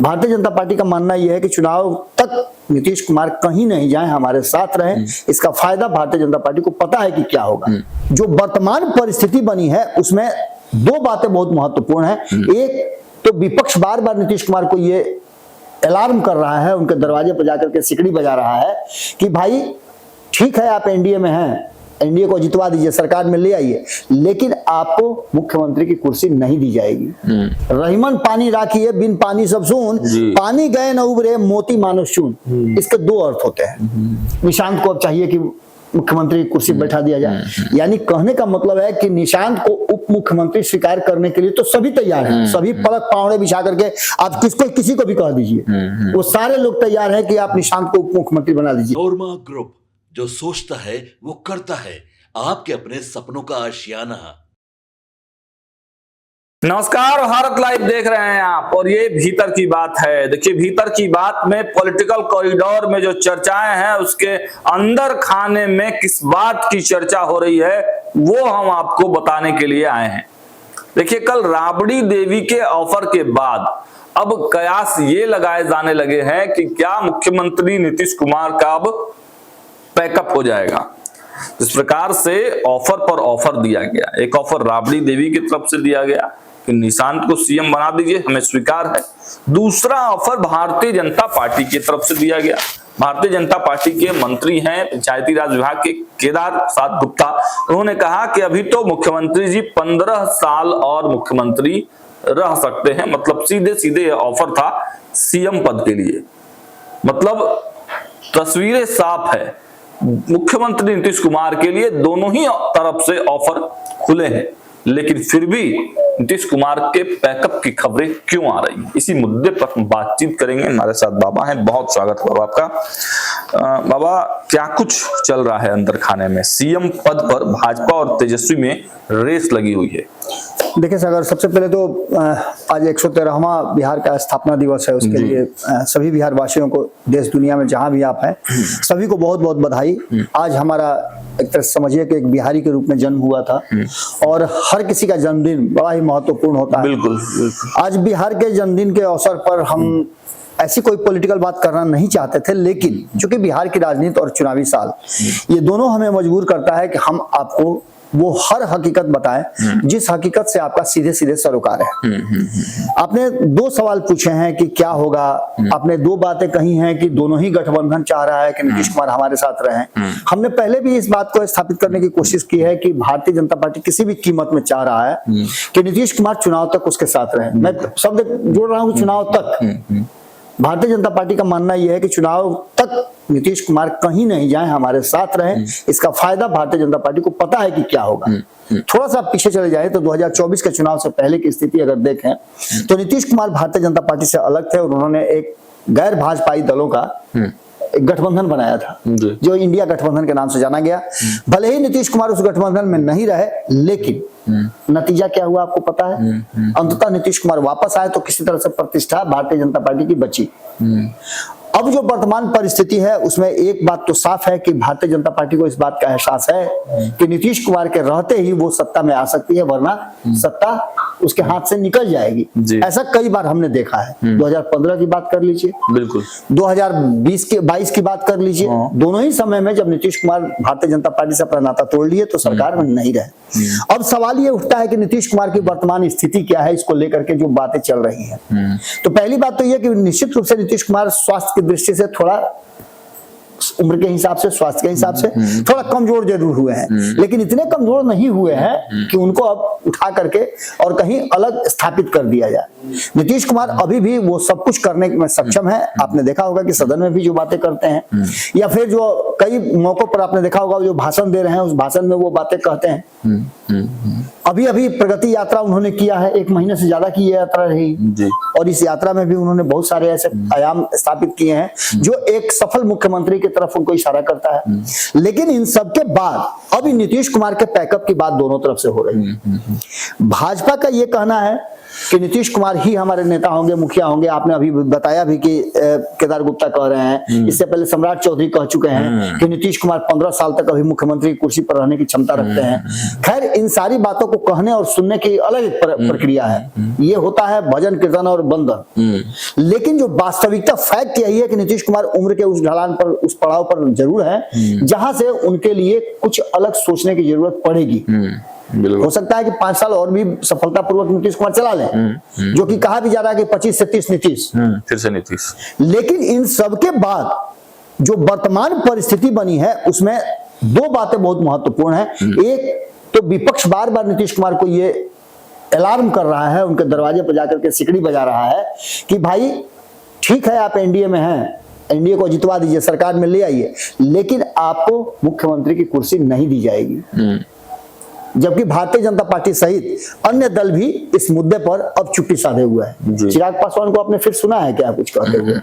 Bharatiya Janata party का मानना यह है कि चुनाव तक नीतीश कुमार कहीं नहीं जाएं, हमारे साथ रहें। इसका फायदा भारतीय जनता पार्टी को पता है कि क्या होगा। जो वर्तमान परिस्थिति बनी है उसमें दो बातें बहुत महत्वपूर्ण है। एक तो विपक्ष बार बार नीतीश कुमार को ये अलार्म कर रहा है, उनके दरवाजे पर जाकर के सिकड़ी बजा रहा है कि भाई ठीक है आप एनडीए में हैं, एनडीए को जितवा दीजिए, सरकार में ले आइए, लेकिन आपको मुख्यमंत्री की कुर्सी नहीं दी जाएगी। रहीमन पानी राखिए बिन पानी सब सून, पानी गए न उबरे मोती मानुष चून। इसके दो अर्थ होते हैं। निशांत को अब चाहिए कि मुख्यमंत्री की कुर्सी बैठा दिया जाए, यानी कहने का मतलब है कि निशांत को उप मुख्यमंत्री स्वीकार करने के लिए तो सभी तैयार हैं, सभी पलक पावड़े बिछा करके आप किसी को भी कह दीजिए, वो सारे लोग तैयार हैं कि आप निशांत को उप मुख्यमंत्री बना दीजिए। नोरमा ग्रुप, जो सोचता है वो करता है, आपके अपने सपनों का आशियाना। नमस्कार, भारत लाइव देख रहे हैं आप, और ये भीतर की बात है। देखिए, भीतर की बात में पॉलिटिकल कॉरिडोर में जो चर्चाएं हैं उसके अंदर खाने में किस बात की चर्चा हो रही है वो हम आपको बताने के लिए आए हैं। देखिए, कल राबड़ी देवी के ऑफर के बाद अब कयास ये लगाए जाने लगे हैं कि क्या मुख्यमंत्री नीतीश कुमार का अब पैकअप हो जाएगा। इस प्रकार से ऑफर पर ऑफर दिया गया। एक ऑफर राबड़ी देवी की तरफ से दिया गया कि निशांत को सीएम बना दीजिए, हमें स्वीकार है। दूसरा ऑफर भारतीय जनता पार्टी की तरफ से दिया गया। भारतीय जनता पार्टी के मंत्री हैं पंचायती राज विभाग के केदार प्रसाद गुप्ता, उन्होंने कहा कि अभी तो मुख्यमंत्री जी 15 साल और मुख्यमंत्री रह सकते हैं। मतलब सीधे सीधे ऑफर था सीएम पद के लिए। मतलब तस्वीरें साफ है, मुख्यमंत्री नीतीश कुमार के लिए दोनों ही तरफ से ऑफर खुले हैं, लेकिन फिर भी नीतीश कुमार के पैकअप की खबरें क्यों आ रही हैं, इसी मुद्दे पर हम बातचीत करेंगे। हमारे साथ बाबा हैं, बहुत स्वागत है बाबा आपका। बाबा, क्या कुछ चल रहा है अंदर खाने में? सीएम पद पर भाजपा और तेजस्वी में रेस लगी हुई है। देखिए सागर, सबसे पहले तो आज 113वां बिहार का स्थापना दिवस है, उसके लिए सभी बिहार वासियों को देश दुनिया में जहां भी आप हैं सभी को बहुत बहुत बधाई। आज हमारा एक तरह समझिए कि एक बिहारी के रूप में जन्म हुआ था, और हर किसी का जन्मदिन बड़ा ही महत्वपूर्ण होता है। बिल्कुल। आज बिहार के जन्मदिन के अवसर पर हम ऐसी कोई पॉलिटिकल बात करना नहीं चाहते थे, लेकिन चूंकि बिहार की राजनीति और चुनावी साल ये दोनों हमें मजबूर करता है कि हम आपको वो हर हकीकत बताएं जिस हकीकत से आपका सीधे सीधे सरोकार है। आपने दो सवाल पूछे हैं कि क्या होगा, आपने दो बातें कही हैं कि दोनों ही गठबंधन चाह रहा है कि नीतीश कुमार हमारे साथ रहें। हमने पहले भी इस बात को स्थापित करने की कोशिश की है कि भारतीय जनता पार्टी किसी भी कीमत में चाह रहा है कि नीतीश कुमार चुनाव तक उसके साथ रहे। मैं शब्द जोड़ रहा हूँ, चुनाव तक। भारतीय जनता पार्टी का मानना यह है कि चुनाव तक नीतीश कुमार कहीं नहीं जाएं, हमारे साथ रहें। इसका फायदा भारतीय जनता पार्टी को पता है कि क्या होगा। थोड़ा सा पीछे चले जाए तो 2024 के चुनाव से पहले की स्थिति अगर देखें तो नीतीश कुमार भारतीय जनता पार्टी से अलग थे, और उन्होंने एक गैर भाजपाई दलों का एक गठबंधन बनाया था जो इंडिया गठबंधन के नाम से जाना गया। भले ही नीतीश कुमार उस गठबंधन में नहीं रहे, लेकिन नतीजा क्या हुआ आपको पता है। अंततः नीतीश कुमार वापस आए तो किसी तरह से प्रतिष्ठा भारतीय जनता पार्टी की बची। अब जो वर्तमान परिस्थिति है उसमें एक बात तो साफ है कि भारतीय जनता पार्टी को इस बात का एहसास है कि नीतीश कुमार के रहते ही वो सत्ता में आ सकती है, वरना सत्ता उसके हाथ से निकल जाएगी। ऐसा कई बार हमने देखा है। 2015 की बात कर लीजिए, बिल्कुल 2022 की बात कर लीजिए। दोनों ही समय में जब नीतीश कुमार भारतीय जनता पार्टी से अपना नाता तोड़ लिए तो सरकार में नहीं रहे। अब सवाल ये उठता है कि नीतीश कुमार की वर्तमान स्थिति क्या है, इसको लेकर के जो बातें चल रही हैं। तो पहली बात तो यह कि निश्चित रूप से नीतीश कुमार स्वास्थ्य की दृष्टि से थोड़ा उम्र के हिसाब से, स्वास्थ्य के हिसाब से थोड़ा कमजोर जरूर हुए हैं, लेकिन इतने कमजोर नहीं हुए हैं कि उनको अब उठा करके और कहीं अलग स्थापित कर दिया जाए। नीतीश कुमार अभी भी वो सब कुछ करने में सक्षम है। आपने देखा होगा कि सदन में भी जो बातें करते हैं, या फिर जो कई मौकों पर आपने देखा होगा जो भाषण दे रहे हैं उस भाषण में वो बातें कहते हैं। अभी अभी प्रगति यात्रा उन्होंने किया है, 1 महीने से ज्यादा की यात्रा रही, और इस यात्रा में भी उन्होंने बहुत सारे ऐसे आयाम स्थापित किए हैं जो एक सफल मुख्यमंत्री की तरफ उनको इशारा करता है। लेकिन इन सब के बाद अभी नीतीश कुमार के पैकअप की बात दोनों तरफ से हो रही है। भाजपा का ये कहना है कि नीतीश कुमार ही हमारे नेता होंगे, मुखिया होंगे। आपने अभी बताया भी कि केदार गुप्ता कह रहे हैं, इससे पहले सम्राट चौधरी कह चुके हैं कि नीतीश कुमार 15 साल तक अभी मुख्यमंत्री की कुर्सी पर रहने की क्षमता रखते हैं। खैर, इन सारी बातों को कहने और सुनने की अलग एक प्रक्रिया है। ये होता है भजन कीर्तन और बंदन। लेकिन जो वास्तविकता फैक्ट यही है कि नीतीश कुमार उम्र के उस ढलान पर, उस पड़ाव पर जरूर है जहां से उनके लिए कुछ अलग सोचने की जरूरत पड़ेगी। हो सकता है कि 5 साल और भी सफलतापूर्वक नीतीश कुमार चला लें, जो कि कहा भी जा रहा है कि 25 से 30 नीतीश, फिर से नीतीश। लेकिन इन सबके बाद जो वर्तमान परिस्थिति बनी है उसमें 2 बातें बहुत महत्वपूर्ण है। एक तो विपक्ष बार बार नीतीश कुमार को ये अलार्म कर रहा है, उनके दरवाजे पर जाकर के सिकड़ी बजा रहा है कि भाई ठीक है, आप एनडीए में हैं, एनडीए को जितवा दीजिए, सरकार में ले आइए, लेकिन आपको मुख्यमंत्री की कुर्सी नहीं दी जाएगी। जबकि भारतीय जनता पार्टी सहित अन्य दल भी इस मुद्दे पर अब चुप्पी साधे हुए हैं। चिराग पासवान को आपने फिर सुना है क्या कुछ कहते हुए?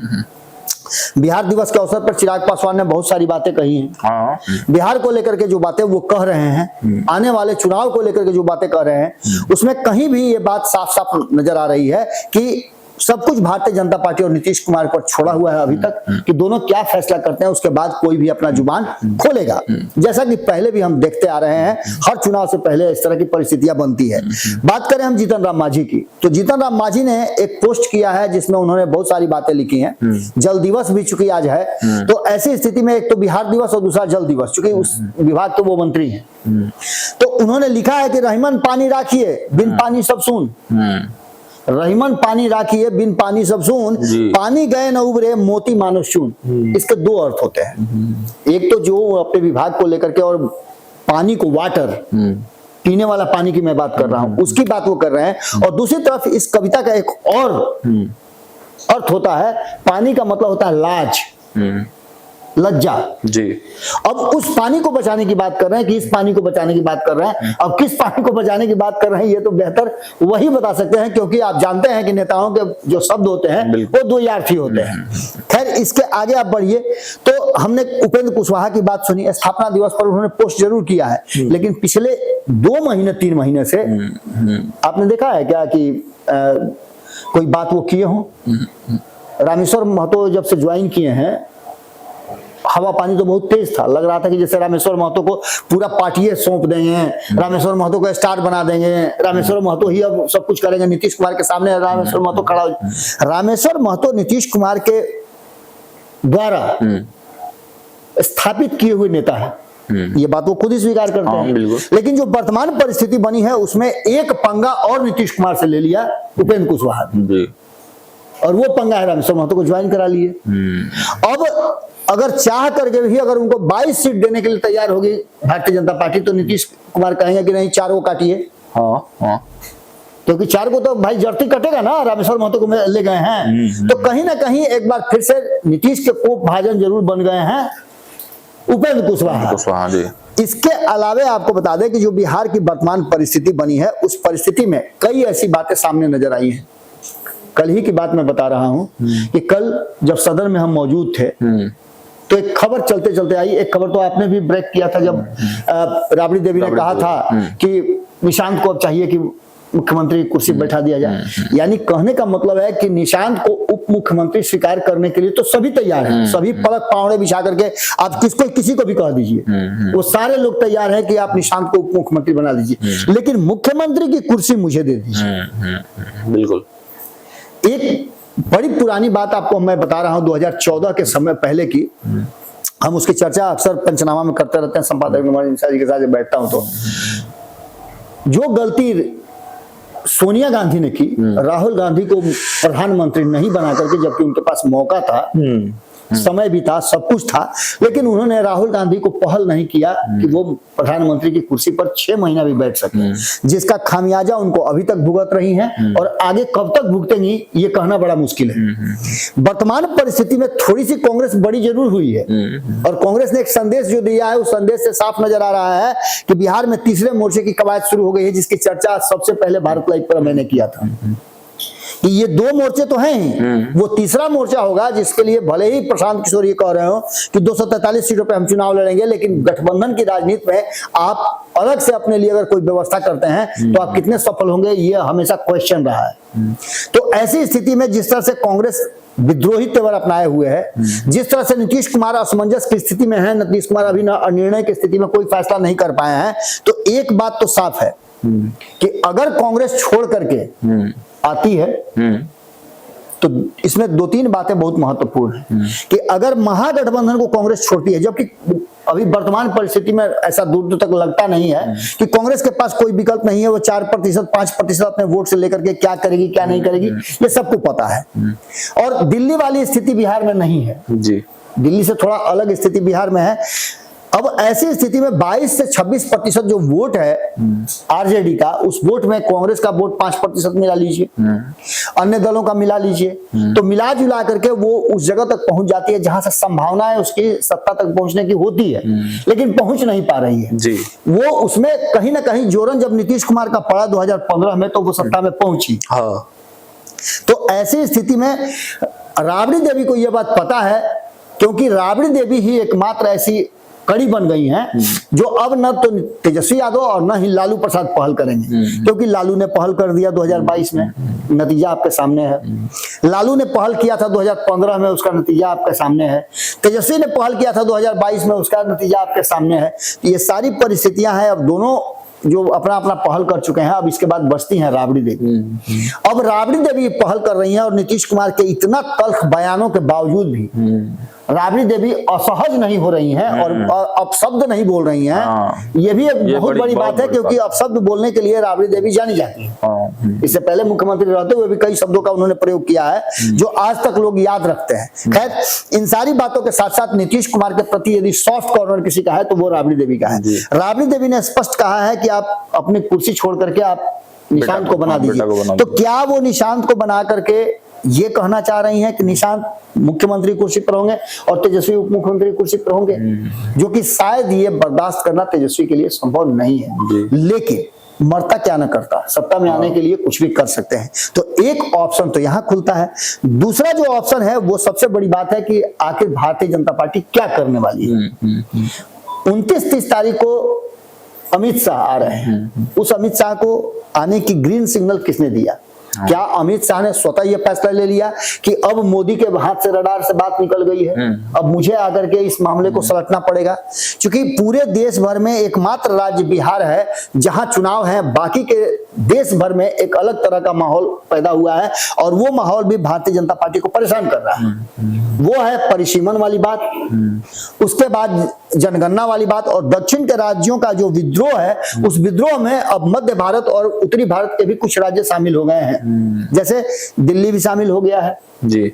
बिहार दिवस के अवसर पर चिराग पासवान ने बहुत सारी बातें कही हैं। बिहार को लेकर के जो बातें वो कह रहे हैं, आने वाले चुनाव को लेकर के जो बातें कह रहे हैं, उसमें कहीं भी ये बात साफ साफ नजर आ रही है कि सब कुछ भारतीय जनता पार्टी और नीतीश कुमार पर छोड़ा हुआ है अभी तक, कि दोनों क्या फैसला करते हैं उसके बाद कोई भी अपना जुबान खोलेगा। जैसा कि पहले भी हम देखते आ रहे हैं, हर चुनाव से पहले इस तरह की परिस्थितियां बनती है। बात करें हम जीतन राम मांझी की, तो जीतन राम मांझी ने एक पोस्ट किया है जिसमें उन्होंने बहुत सारी बातें लिखी हैं। जल दिवस भी चूंकि आज है, तो ऐसी स्थिति में एक तो बिहार दिवस और दूसरा जल दिवस, चूंकि उस विभाग के वो मंत्री हैं, तो उन्होंने लिखा है कि रहीमन पानी राखिए, बिन पानी सब सून। रहीमन पानी राखिए, बिन पानी सब सून, पानी गए न उबरे, मोती मानो चून। इसके 2 अर्थ होते हैं। एक तो जो अपने विभाग को लेकर के और पानी को, वाटर, पीने वाला पानी की मैं बात कर रहा हूं, उसकी बात वो कर रहे हैं। और दूसरी तरफ इस कविता का एक और अर्थ होता है, पानी का मतलब होता है लाज, लज्जा जी। अब उस पानी को बचाने की बात कर रहे हैं कि इस पानी को बचाने की बात कर रहे हैं। अब किस पानी को बचाने की बात कर रहे हैं ये तो बेहतर वही बता सकते हैं, क्योंकि आप जानते हैं कि नेताओं के जो शब्द होते हैं वो 2 यार्थी होते हैं। खैर, इसके आगे आप बढ़िए, तो हमने उपेंद्र कुशवाहा की बात सुनी। स्थापना दिवस पर उन्होंने पोस्ट जरूर किया है, लेकिन पिछले 2 महीने 3 महीने से आपने देखा है क्या कि कोई बात वो किए हो? रामेश्वर महतो जब से ज्वाइन किए हैं, हवा पानी तो बहुत तेज था, लग रहा था कि जैसे रामेश्वर महतो को पूरा पार्टी सौंप देंगे, रामेश्वर महतो को स्टार बना देंगे, रामेश्वर महतो ही अब सब कुछ करेंगे, नीतीश कुमार के सामने रामेश्वर महतो खड़ा हो। रामेश्वर महतो नीतीश कुमार के द्वारा स्थापित किए हुए नेता है, ये बात वो खुद ही स्वीकार करते हैं। लेकिन जो वर्तमान परिस्थिति बनी है उसमें एक पंगा और नीतीश कुमार से ले लिया उपेंद्र कुशवाहा, और वो पंगा है रामेश्वर महतो को ज्वाइन करा लिए। अब अगर चाह करके भी अगर उनको 22 सीट देने के लिए तैयार होगी भारतीय जनता पार्टी, तो नीतीश कुमार कहेंगे कि नहीं 4 को काटिए। क्योंकि 4 को तो भाई जड़ती कटेगा ना, रामेश्वर महतो को ले गए हैं, तो कहीं ना कहीं एक बार फिर से नीतीश के कोप भाजन जरूर बन गए हैं उपेंद्र कुशवाहा जी। इसके अलावे आपको बता दें कि जो बिहार की वर्तमान परिस्थिति बनी है, उस परिस्थिति में कई ऐसी बातें सामने नजर आई हैं। कल ही की बात मैं बता रहा हूं कि कल जब सदन में हम मौजूद थे, तो एक खबर चलते चलते आई। एक खबर तो आपने भी ब्रेक किया था जब राबड़ी देवी ने कहा था कि निशांत को अब चाहिए कि मुख्यमंत्री कुर्सी बैठा दिया जाए। यानी कहने का मतलब है कि निशांत को उप मुख्यमंत्री स्वीकार करने के लिए तो सभी तैयार हैं, सभी पलक पावड़े बिछा करके आप किसी को भी कह दीजिए, वो सारे लोग तैयार हैं कि आप निशांत को उप मुख्यमंत्री बना दीजिए, लेकिन मुख्यमंत्री की कुर्सी मुझे दे दीजिए। बिल्कुल। एक बड़ी पुरानी बात आपको मैं बता रहा हूं, 2014 के समय पहले की। हम उसकी चर्चा अक्सर पंचनामा में करते रहते हैं, संपादक जी के साथ बैठता हूं तो जो गलती सोनिया गांधी ने की, राहुल गांधी को प्रधानमंत्री नहीं बना करके, जबकि उनके पास मौका था, समय भी था, सब कुछ था, लेकिन उन्होंने राहुल गांधी को पहल नहीं किया कि वो प्रधानमंत्री की कुर्सी पर 6 महीना भी बैठ सके, जिसका खामियाजा उनको अभी तक भुगत रही हैं और आगे कब तक भुगतेंगी ये कहना बड़ा मुश्किल है। वर्तमान परिस्थिति में थोड़ी सी कांग्रेस बड़ी जरूर हुई है, और कांग्रेस ने एक संदेश जो दिया है, उस संदेश से साफ नजर आ रहा है कि बिहार में तीसरे मोर्चे की कवायद शुरू हो गई है, जिसकी चर्चा सबसे पहले भारत लाइव पर मैंने किया था कि ये 2 मोर्चे तो हैं ही, वो तीसरा मोर्चा होगा जिसके लिए भले ही प्रशांत किशोर ये कह रहे हो कि 243 सीटों पे हम चुनाव लड़ेंगे, लेकिन गठबंधन की राजनीति में आप अलग से अपने लिए अगर कोई व्यवस्था करते हैं तो आप कितने सफल होंगे, ये हमेशा क्वेश्चन रहा है। तो ऐसी स्थिति में जिस तरह से कांग्रेस विद्रोही तेवर अपनाए हुए है, जिस तरह से नीतीश कुमार असमंजस की स्थिति में है, नीतीश कुमार अभी निर्णय की स्थिति में कोई फैसला नहीं कर पाए हैं, तो एक बात तो साफ है कि अगर कांग्रेस छोड़ करके आती है तो इसमें दो तीन बातें बहुत महत्वपूर्ण हैं कि अगर महागठबंधन को कांग्रेस छोड़ती है, जबकि अभी वर्तमान परिस्थिति में ऐसा दूर दूर तक लगता नहीं है कि कांग्रेस के पास कोई विकल्प नहीं है, वो 4% 5% अपने वोट से लेकर के क्या करेगी क्या नहीं करेगी ये सबको पता है। और दिल्ली वाली स्थिति बिहार में नहीं है जी, दिल्ली से थोड़ा अलग स्थिति बिहार में है। अब ऐसी स्थिति में 22 से 26% जो वोट है आरजेडी का, उस वोट में कांग्रेस का वोट 5% मिला लीजिए, अन्य दलों का मिला लीजिए, तो मिला जुला करके वो उस जगह तक पहुंच जाती है जहां से संभावना है उसकी सत्ता तक पहुंचने की होती है, लेकिन पहुंच नहीं पा रही है जी। वो उसमें कहीं ना कहीं जोरन जब नीतीश कुमार का पड़ा 2015 में तो वो सत्ता में पहुंची। हाँ। तो ऐसी स्थिति में राबड़ी देवी को यह बात पता है, क्योंकि राबड़ी देवी ही एकमात्र ऐसी कड़ी बन गई हैं जो अब न तो तेजस्वी यादव और न ही लालू प्रसाद पहल करेंगे, क्योंकि लालू ने पहल कर दिया 2022 में, नतीजा आपके सामने है। लालू ने पहल किया था 2015 में, उसका नतीजा आपके सामने है। तेजस्वी ने पहल किया था 2022 में, उसका नतीजा आपके सामने है। ये सारी परिस्थितियां हैं, अब दोनों जो अपना अपना पहल कर चुके हैं, अब इसके बाद बचती हैं राबड़ी देवी। अब राबड़ी देवी पहल कर रही हैं और नीतीश कुमार के इतना तल्ख बयानों के बावजूद भी राबड़ी देवी असहज नहीं हो रही हैं और अपशब्द नहीं बोल रही हैं। ये भी एक बहुत बड़ी बात है, क्योंकि अपशब्द बोलने के लिए राबड़ी देवी जानी जाती है। इससे पहले मुख्यमंत्री रहते हुए भी कई शब्दों का उन्होंने प्रयोग किया है जो आज तक लोग याद रखते हैं। खैर, इन सारी बातों के साथ साथ नीतीश कुमार के प्रति यदि सॉफ्ट कॉर्नर किसी का है तो वो राबड़ी देवी का है। राबड़ी देवी ने स्पष्ट कहा है कि आप अपनी कुर्सी छोड़ करके आप निशांत को बना दीजिए। तो क्या वो निशांत को बना करके ये कहना चाह रही हैं कि निशांत मुख्यमंत्री कुर्सी पर होंगे और तेजस्वी उप मुख्यमंत्री कुर्सी पर होंगे, जो कि शायद ये बर्दाश्त करना तेजस्वी के लिए संभव नहीं है। लेकिन मरता क्या न करता, सत्ता में आने के लिए कुछ भी कर सकते हैं। तो एक ऑप्शन तो यहाँ खुलता है। दूसरा जो ऑप्शन है वो सबसे बड़ी बात है कि आखिर भारतीय जनता पार्टी क्या करने वाली है। 29-30 तारीख को अमित शाह आ रहे हैं। उस अमित शाह को आने की ग्रीन सिग्नल किसने दिया? क्या अमित शाह ने स्वतः यह फैसला ले लिया कि अब मोदी के हाथ से रडार से बात निकल गई है, अब मुझे आकर के इस मामले को सलटना पड़ेगा? क्योंकि पूरे देश भर में एकमात्र राज्य बिहार है जहां चुनाव है, बाकी के देश भर में एक अलग तरह का माहौल पैदा हुआ है और वो माहौल भी भारतीय जनता पार्टी को परेशान कर रहा है। वो है परिसीमन वाली बात, उसके बाद जनगणना वाली बात और दक्षिण के राज्यों का जो विद्रोह है, उस विद्रोह में अब मध्य भारत और उत्तरी भारत के भी कुछ राज्य शामिल हो गए हैं। जैसे दिल्ली भी शामिल हो गया है जी,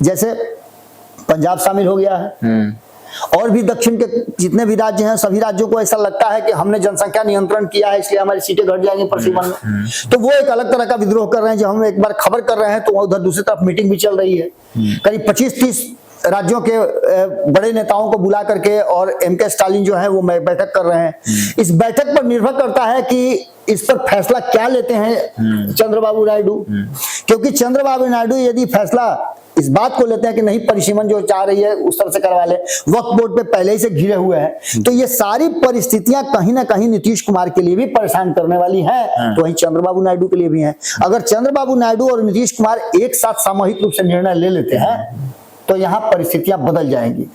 जैसे पंजाब शामिल हो गया है, और भी दक्षिण के जितने भी राज्य हैं सभी राज्यों को ऐसा लगता है कि हमने जनसंख्या नियंत्रण किया है इसलिए हमारी सीटें घट जाएंगी परिसीमन में। तो वो एक अलग तरह का विद्रोह कर रहे हैं। जब हम एक बार खबर कर रहे हैं तो उधर दूसरी तरफ मीटिंग भी चल रही है। करीब 25-30 राज्यों के बड़े नेताओं को बुला करके और एमके स्टालिन जो है वो बैठक कर रहे हैं। इस बैठक पर निर्भर करता है कि इस पर फैसला क्या लेते हैं चंद्रबाबू नायडू, क्योंकि चंद्रबाबू नायडू यदि फैसला इस बात को लेते हैं कि नहीं परिसीमन जो चाह रही है उस तरह से करवा ले, वक्फ बोर्ड पे पहले ही से घिरे हुए हैं, तो ये सारी परिस्थितियां कहीं ना कहीं नीतीश कुमार के लिए भी परेशान करने वाली हैं, तो वहीं चंद्रबाबू नायडू के लिए भी हैं। अगर चंद्रबाबू नायडू और नीतीश कुमार एक साथ सामूहिक रूप से निर्णय ले लेते हैं तो यहाँ परिस्थितियां बदल जाएंगी।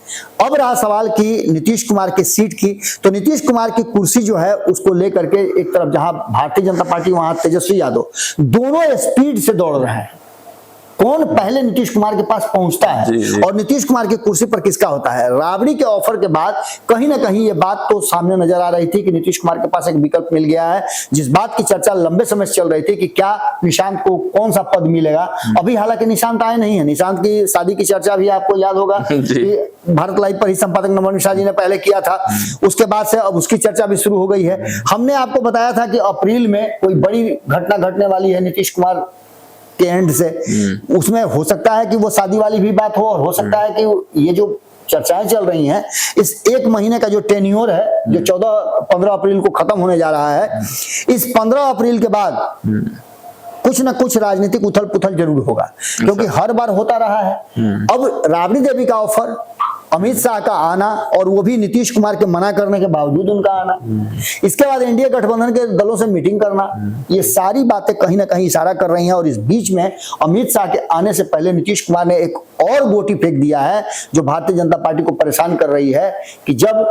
अब रहा सवाल कि नीतीश कुमार की सीट की, तो नीतीश कुमार की कुर्सी जो है उसको लेकर के एक तरफ जहां भारतीय जनता पार्टी वहां तेजस्वी यादव, दोनों स्पीड से दौड़ रहे हैं। कौन पहले नीतीश कुमार के पास पहुंचता है और नीतीश कुमार की कुर्सी पर किसका होता है? राबड़ी के ऑफर के बाद कहीं ना कहीं ये बात तो सामने नजर आ रही थी कि नीतीश कुमार के पास एक विकल्प मिल गया है, जिस बात की चर्चा लंबे समय से चल रही थी कि क्या निशांत को कौन सा पद मिलेगा। अभी हालांकि निशांत आए नहीं है, निशांत की शादी की चर्चा भी आपको याद होगा कि भारत लाइव पर ही संपादक नमन मिश्रा जी ने पहले किया था, उसके बाद से अब उसकी चर्चा भी शुरू हो गई है। हमने आपको बताया था कि अप्रैल में कोई बड़ी घटना घटने वाली है नीतीश कुमार के एंड से, उसमें हो सकता है कि वो शादी वाली भी बात हो और हो सकता है कि ये जो चर्चाएं चल रही हैं इस एक महीने का जो टेन्योर है जो 14-15 अप्रैल को खत्म होने जा रहा है, इस 15 अप्रैल के बाद कुछ ना कुछ राजनीतिक उथल पुथल जरूर होगा, क्योंकि हर बार होता रहा है। अब राबड़ी देवी का ऑफर अमित शाह का आना और वो भी नीतीश कुमार के मना करने के बावजूद उनका आना, इसके बाद एनडीए गठबंधन के दलों से मीटिंग करना, ये सारी बातें कहीं ना कहीं इशारा कर रही हैं। और इस बीच में अमित शाह के आने से पहले नीतीश कुमार ने एक और गोटी फेंक दिया है जो भारतीय जनता पार्टी को परेशान कर रही है कि जब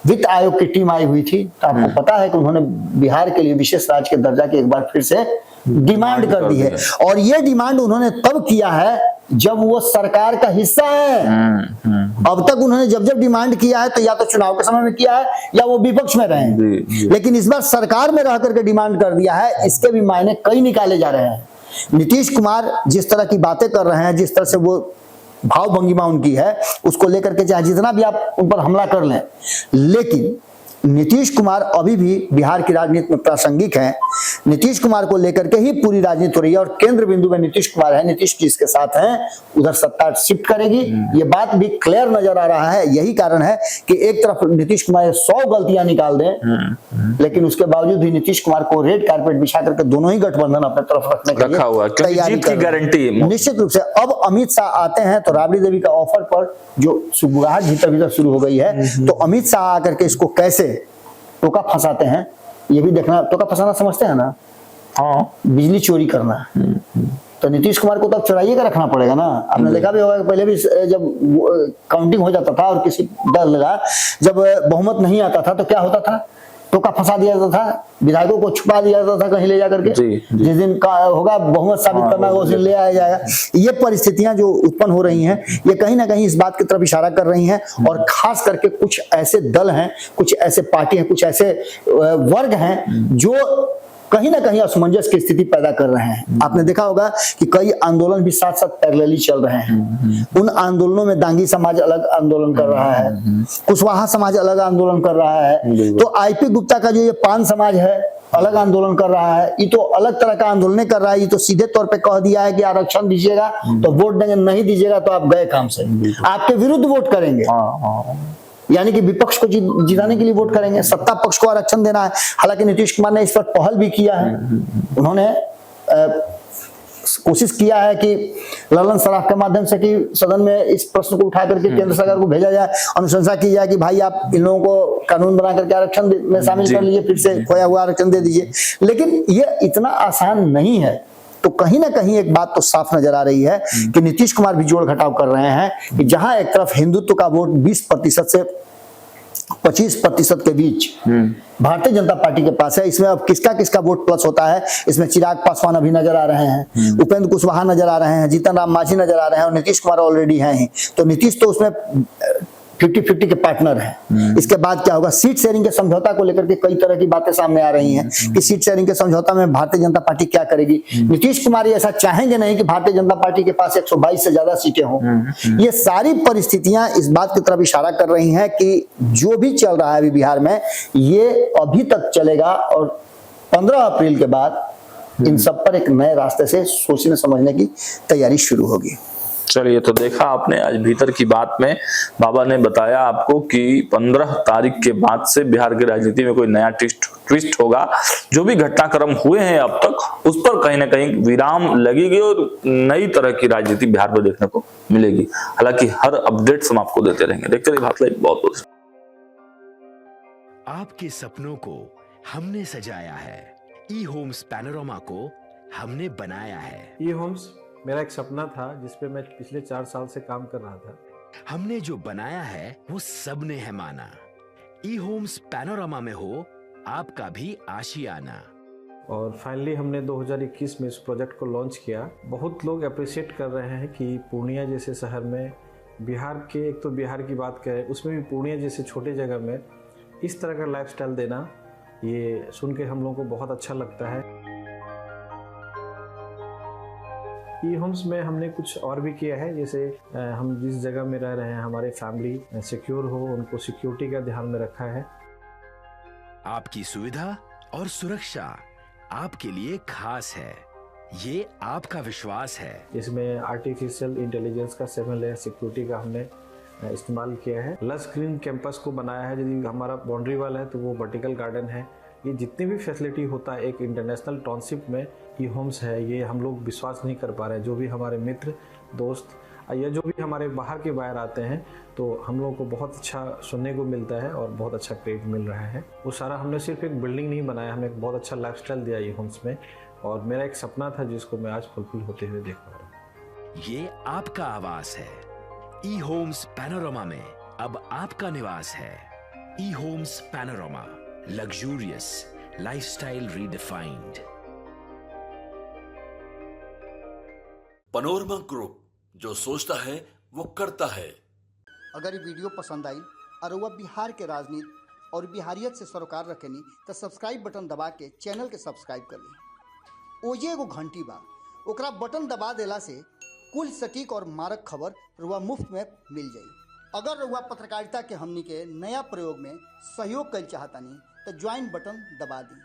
वित्त आयोग की टीम आई हुई थी तो आपको पता है कि उन्होंने बिहार के लिए विशेष राज्य के दर्जा की एक बार फिर से डिमांड कर दी है। और ये डिमांड उन्होंने तब किया है जब वो सरकार का हिस्सा है। अब तक उन्होंने जब जब डिमांड किया है तो या तो चुनाव के समय में किया है या वो विपक्ष में रहे हैं, लेकिन इस बार सरकार में रह करके डिमांड कर दिया है। इसके भी मायने कई निकाले जा रहे हैं। नीतीश कुमार जिस तरह की बातें कर रहे हैं, जिस तरह से वो भाव भंगिमा उनकी है, उसको लेकर के चाहे जितना भी आप उन पर हमला कर लें, लेकिन नीतीश कुमार अभी भी बिहार की राजनीति में प्रासंगिक हैं। नीतीश कुमार को लेकर के ही पूरी राजनीति हो रही है और केंद्र बिंदु में नीतीश कुमार है। नीतीश जिसके साथ हैं उधर सत्ता शिफ्ट करेगी, ये बात भी क्लियर नजर आ रहा है। यही कारण है कि एक तरफ नीतीश कुमार 100 गलतियां निकाल दें, लेकिन उसके बावजूद भी नीतीश कुमार को रेड कारपेट बिछा करके दोनों ही गठबंधन अपने तरफ रखने के लिए तैयारी की गारंटी निश्चित रूप से। अब अमित शाह आते हैं तो राबड़ी देवी का ऑफर पर जो सुगबुगाहट भीतर भीतर शुरू हो गई है, तो अमित शाह आकर के इसको कैसे टोका फंसाते हैं ये भी देखना। टोका फंसाना समझते हैं ना? हाँ, बिजली चोरी करना। तो नीतीश कुमार को तो अब चुराइए का रखना पड़ेगा ना। आपने देखा भी होगा कि पहले भी जब काउंटिंग हो जाता था और किसी दल लगा जब बहुमत नहीं आता था तो क्या होता था, टोका फंसा दिया जाता था, विधायकों को छुपा दिया जाता था कहीं ले जाकर के। जिस दिन का होगा बहुमत साबित करना होगा उस दिन ले आया जाएगा। ये परिस्थितियां जो उत्पन्न हो रही हैं ये कहीं ना कहीं इस बात की तरफ इशारा कर रही हैं। और खास करके कुछ ऐसे दल हैं, कुछ ऐसे पार्टी हैं, कुछ ऐसे वर्ग हैं जो कहीं ना कहीं असमंजस की स्थिति पैदा कर रहे हैं। आपने देखा होगा कि कई आंदोलन भी साथ साथ पैरेलली चल रहे हैं। उन आंदोलनों में दांगी समाज अलग आंदोलन कर रहा है, कुशवाहा समाज अलग आंदोलन कर रहा है, तो आईपी गुप्ता का जो ये पान समाज है अलग आंदोलन कर रहा है। ये तो अलग तरह का आंदोलन कर रहा है। ये तो सीधे तौर पे कह दिया है कि आरक्षण दीजिएगा तो वोट देंगे, नहीं दीजिएगा तो आप गए काम से, आपके विरुद्ध वोट करेंगे। यानी कि विपक्ष को जिताने के लिए वोट करेंगे, सत्ता पक्ष को आरक्षण देना है। हालांकि नीतीश कुमार ने इस पर पहल भी किया है। उन्होंने कोशिश किया है कि ललन सराफ के माध्यम से कि सदन में इस प्रश्न को उठा करके केंद्र सरकार को भेजा जाए, अनुशंसा की जाए कि भाई आप इन लोगों को कानून बना करके आरक्षण में शामिल कर लीजिए, फिर से खोया हुआ आरक्षण दे दीजिए। लेकिन ये इतना आसान नहीं है। तो कहीं ना कहीं एक बात तो साफ नजर आ रही है कि नीतीश कुमार भी जोड़ घटाव कर रहे हैं कि जहां एक तरफ हिंदुत्व का वोट 20% से 25% के बीच भारतीय जनता पार्टी के पास है, इसमें अब किसका किसका वोट प्लस होता है, इसमें चिराग पासवान अभी नजर आ रहे हैं, उपेंद्र कुशवाहा नजर आ रहे हैं, जीतन राम मांझी नजर आ रहे हैं और नीतीश कुमार ऑलरेडी हैं ही। तो नीतीश तो उसमें 50-50 के पार्टनर हैं। इसके बाद क्या होगा, सीट शेयरिंग के समझौता को लेकर के कई तरह की बातें सामने आ रही हैं कि सीट शेयरिंग के समझौता में भारतीय जनता पार्टी क्या करेगी। नीतीश कुमार ऐसा चाहेंगे नहीं कि भारतीय जनता पार्टी के पास 122 से ज्यादा सीटें हों। ये सारी परिस्थितियां इस बात की तरफ इशारा कर रही हैं कि जो भी चल रहा है अभी बिहार में ये अभी तक चलेगा और 15 अप्रैल के बाद इन सब पर एक नए रास्ते से सोचने समझने की तैयारी शुरू होगी। चलिए, तो देखा आपने आज भीतर की बात में बाबा ने बताया आपको कि 15 तारीख के बाद से बिहार की राजनीति में कोई नया ट्विस्ट होगा। जो भी घटनाक्रम हुए हैं अब तक उस पर कहीं ना कहीं विराम लगेगी और नई तरह की राजनीति बिहार में देखने को मिलेगी। हालांकि हर अपडेट्स हम आपको देते रहेंगे। देखते रहिए भारत लाइव। बहुत बहुत आपके सपनों को हमने सजाया है, ई होम्स पैनोरामा को हमने बनाया है। ई होम्स मेरा एक सपना था जिस पे मैं पिछले 4 साल से काम कर रहा था। हमने जो बनाया है वो सबने है माना। ई होम्स पैनोरामा में हो आपका भी आशियाना। और फाइनली हमने 2021 में इस प्रोजेक्ट को लॉन्च किया। बहुत लोग अप्रिशिएट कर रहे हैं कि पूर्णिया जैसे शहर में बिहार के, एक तो बिहार की बात करें उसमें भी पूर्णिया जैसे छोटे जगह में इस तरह का लाइफस्टाइल देना, ये सुन के हम लोगों को बहुत अच्छा लगता है। ई होम्स में हमने कुछ और भी किया है, जैसे हम जिस जगह में रह रहे हैं हमारे फैमिली सिक्योर हो, उनको सिक्योरिटी का ध्यान में रखा है। आपकी सुविधा और सुरक्षा आपके लिए खास है, ये आपका विश्वास है। इसमें आर्टिफिशियल इंटेलिजेंस का 7 लेयर सिक्योरिटी का हमने इस्तेमाल किया है। लस ग्रीन कैंपस को बनाया है। यदि हमारा बाउंड्री वाल है तो वो वर्टिकल गार्डन है। ये जितनी भी फैसिलिटी होता है एक इंटरनेशनल टाउनशिप में ई होम्स है, ये हम लोग विश्वास नहीं कर पा रहे हैं। जो भी हमारे मित्र दोस्त ये जो भी हमारे बाहर के बायर आते हैं तो हम लोगों को बहुत अच्छा सुनने को मिलता है और बहुत अच्छा क्रेडिट मिल रहा है। वो सारा हमने सिर्फ एक बिल्डिंग नहीं बनाया, हमें एक बहुत अच्छा लाइफस्टाइल दिया ये होम्स में, और मेरा एक सपना था जिसको मैं आज फुलफिल होते हुए देख पा रहा हूँ। ये आपका आवास है। ई होम्स पैनोरामा में अब आपका निवास है। E Homes Panorama, luxurious lifestyle redefined. Panorama Group, जो सोचता है वो करता है। अगर ये वीडियो पसंद आई और वह बिहार के राजनीति और बिहारियत से सरोकार रखेनी तो सब्सक्राइब बटन दबा के चैनल के सब्सक्राइब कर ली। ओजे एगो घंटी बा, ओकरा बटन दबा देला से कुल सटीक और मारक खबर रुआ मुफ्त में मिल जाई। अगर रुआ पत्रकारिता के हमनी के नया प्रयोग में सहयोग कर चाहतानी तो ज्वाइन बटन दबा दी।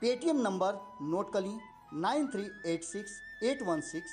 पेटीएम नंबर नोट कर ली 9386 816